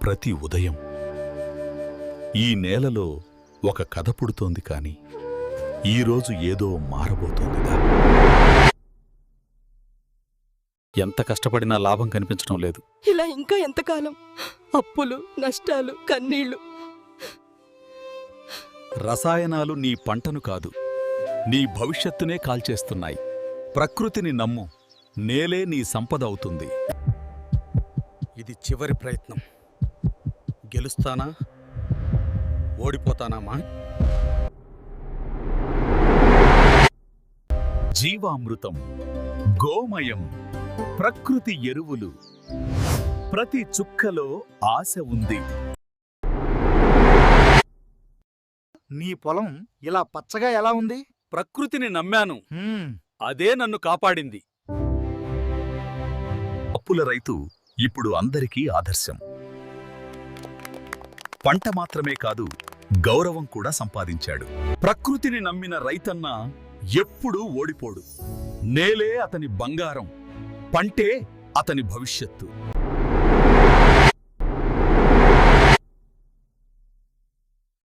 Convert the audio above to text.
ప్రతి ఉదయం ఈ నేలలో ఒక కథ పుడుతోంది, కాని ఈరోజు ఏదో మారబోతోందిగా. ఎంత కష్టపడినా లాభం కనిపించడం లేదు. ఇలా ఇంకా ఎంతకాలం? అప్పులు, నష్టాలు, కన్నీళ్లు. రసాయనాలు నీ పంటను కాదు, నీ భవిష్యత్తునే కాల్చేస్తున్నాయి. ప్రకృతిని నమ్ము, నేలే నీ సంపద అవుతుంది. ఇది చివరి ప్రయత్నం. గెలుస్తానా, ఓడిపోతానామా? జీవామృతం, గోమయం, ప్రకృతి ఎరువులు, ప్రతి చుక్కలో ఆశ ఉంది. నీ పొలం ఇలా పచ్చగా ఎలా ఉంది? ప్రకృతిని నమ్మాను, అదే నన్ను కాపాడింది. అప్పుల రైతు ఇప్పుడు అందరికీ ఆదర్శం. పంట మాత్రమే కాదు, గౌరవం కూడా సంపాదించాడు. ప్రకృతిని నమ్మిన రైతన్న ఎప్పుడూ ఓడిపోడు. నేలే అతని బంగారం, పంటే అతని భవిష్యత్తు.